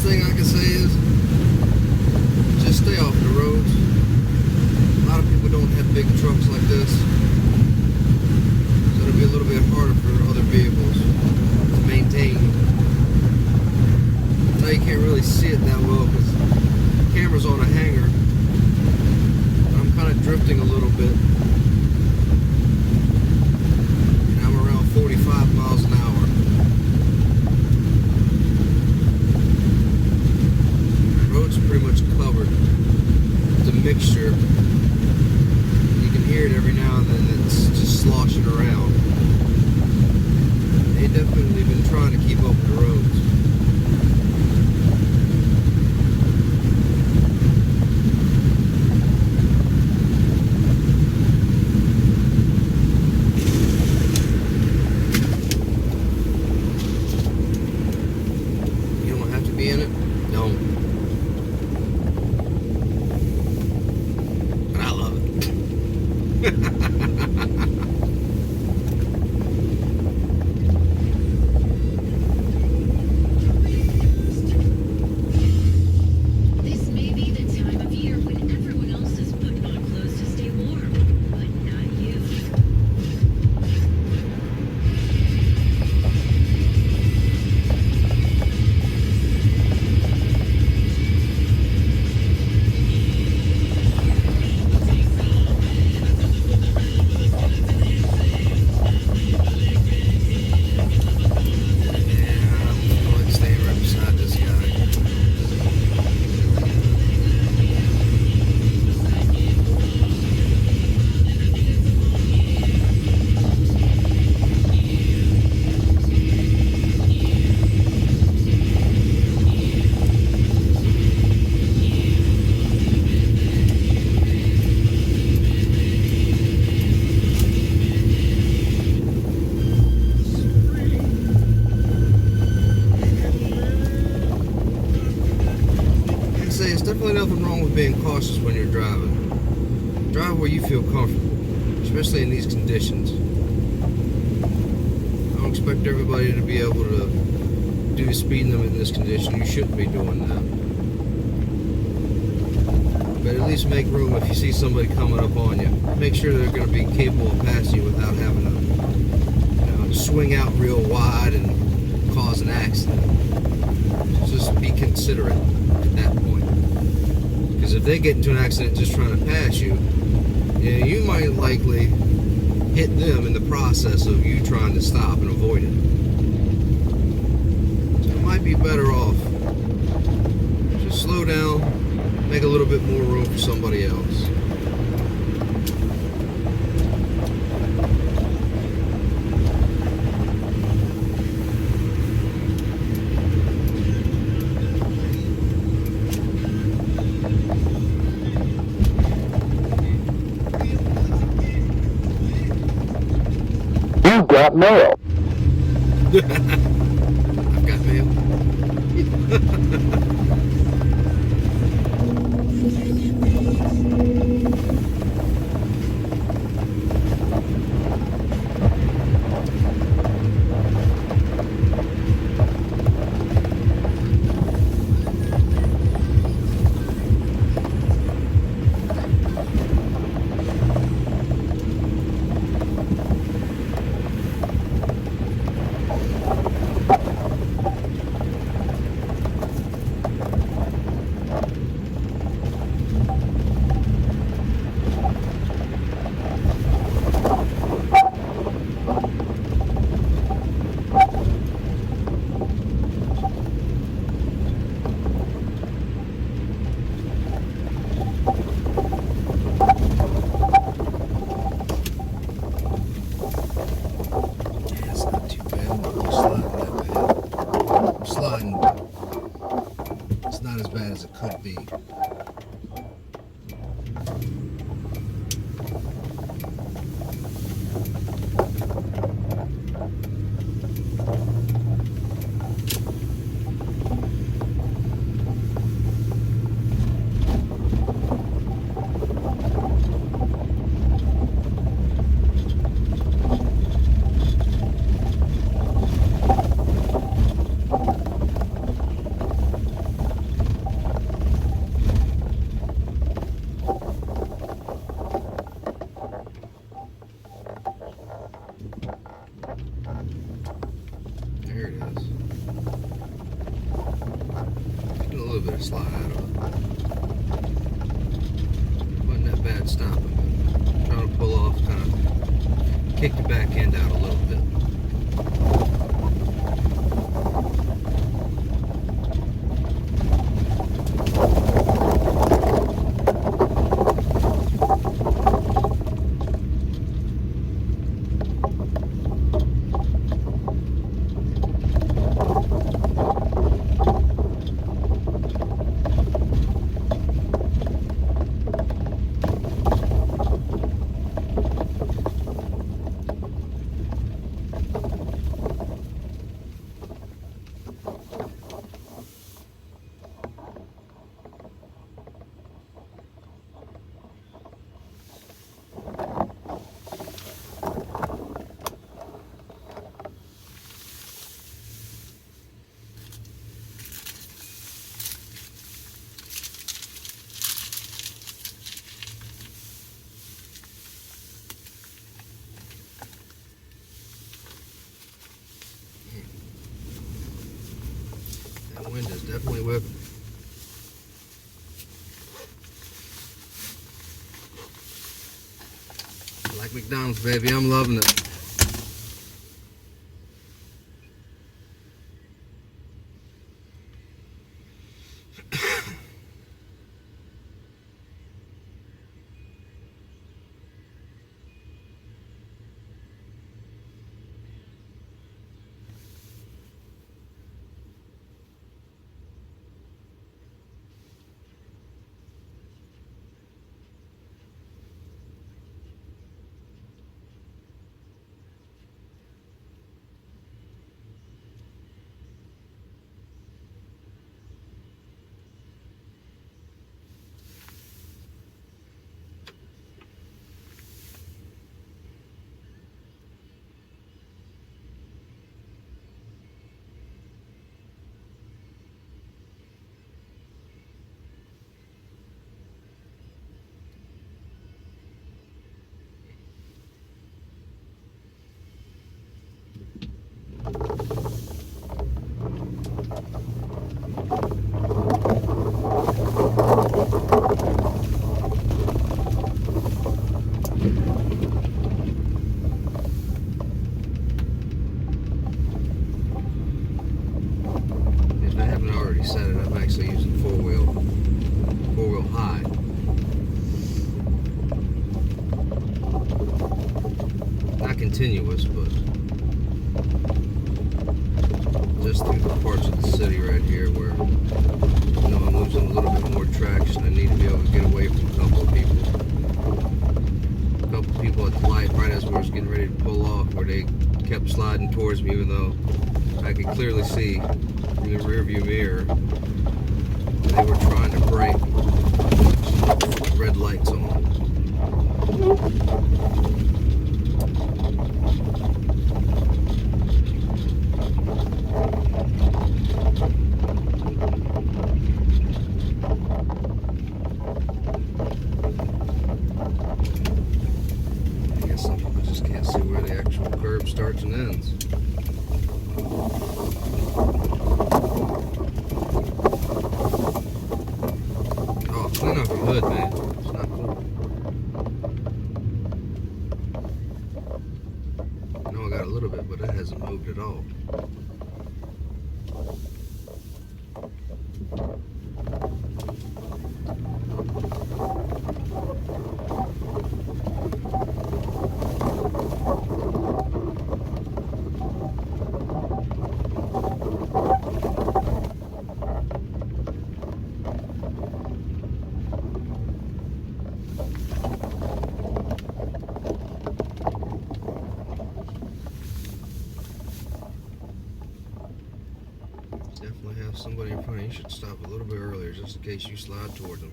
best thing I can say is just stay off the roads. A lot of people don't have big trucks like this, so it'll be a little bit harder for other vehicles to maintain. Now you can't really see it that well because the camera's on a hanger. I'm kind of drifting a little bit. And I'm around 45 miles an hour. The road's pretty much covered. It's a mixture. You can hear it every now and then. It's just sloshing around. They've definitely been trying to keep up with the roads. In it? No. But I love it. This may be the time of year when everyone else is putting on clothes to stay warm, but not you. It's definitely nothing wrong with being cautious when you're driving. Drive where you feel comfortable, especially in these conditions. I don't expect everybody to be able to do the speed limit in this condition. You shouldn't be doing that. But at least make room if you see somebody coming up on you. Make sure they're going to be capable of passing you without having to swing out real wide and cause an accident. Just be considerate at that point. Because if they get into an accident just trying to pass you, you might likely hit them in the process of you trying to stop and avoid it. So it might be better off just slow down, make a little bit more room for somebody else. You got mail. I've got mail. As it could be. little bit of slide out of it. Wasn't that bad stopping, but trying to pull off, kind of kick the back end out a little bit. That wind is definitely whipping. Like McDonald's, baby, I'm loving it. If I haven't already said it, I'm actually using four-wheel high. Not continuous, but just through the parts of the city right here where I'm losing a little bit more traction. I need to be able to get away from a couple of people. A couple of people at the light right as we was getting ready to pull off, where they kept sliding towards me even though I could clearly see from the rearview mirror they were trying to brake. Red lights on. I guess some people just can't see where the actual curb starts and ends. Oh, clean off your hood, man. It's not cool. I know I got a little bit, but it hasn't moved at all. Definitely have somebody in front of you. You should stop a little bit earlier just in case you slide toward them.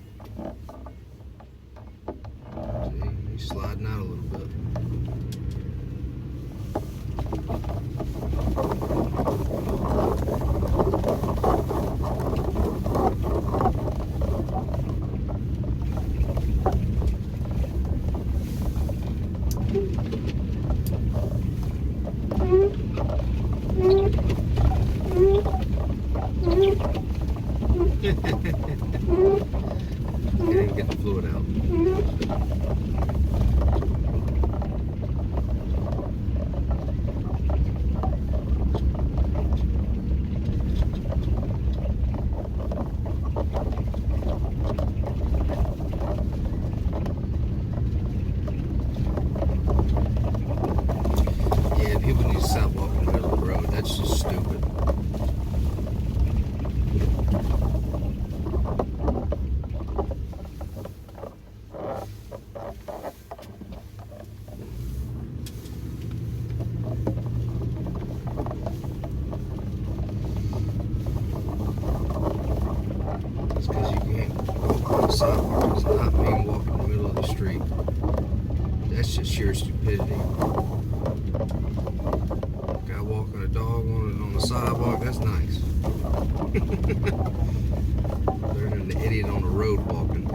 See, he's sliding out a little bit. Can't even get the fluid out. Yeah, people need to stop walking in the middle of the road. That's just stupid. It's because you can't walk on the sidewalk. Does not mean walk in the middle of the street. That's just sheer stupidity. Guy walking a dog on the sidewalk, that's nice. Better than the idiot on the road walking.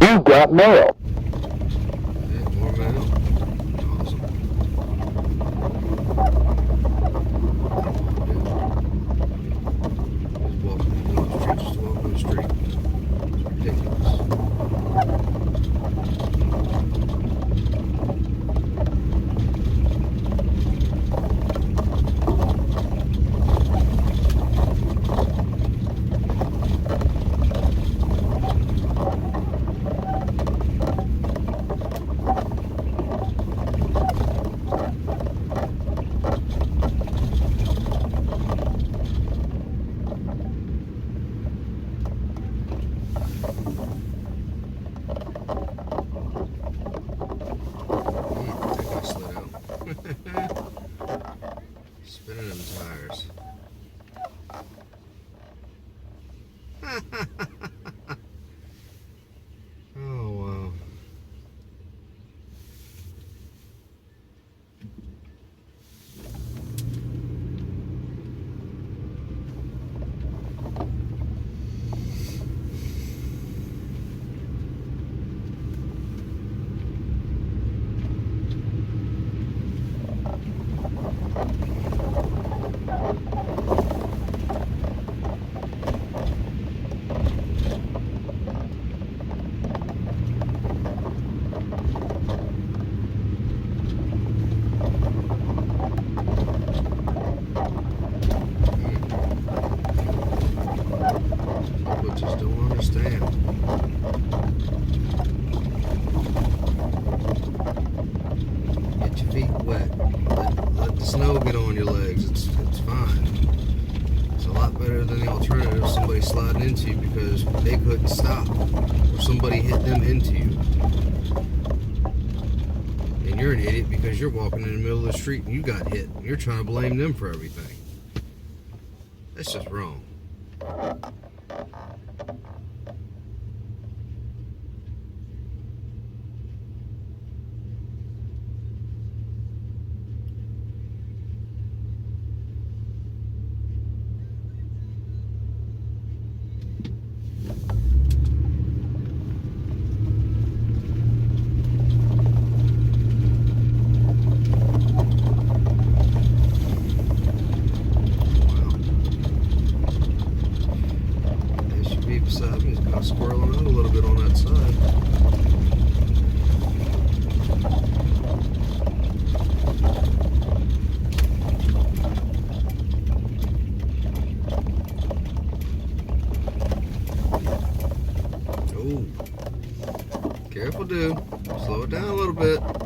You got mail. More mail. Awesome. Just walking down the street, just walking the street. It's ridiculous. I think I slid out. Spinning them tires. Oh, wow. People just don't understand. Get your feet wet. Let the snow get on your legs. It's fine. It's a lot better than the alternative, somebody sliding into you because they couldn't stop, or somebody hit them into you. And And you're an idiot because you're walking in the middle of the street and you got hit. And you're trying to blame them for everything. That's just wrong. Beside me is kind of squirreling out a little bit on that side. Oh, careful, dude. Slow it down a little bit.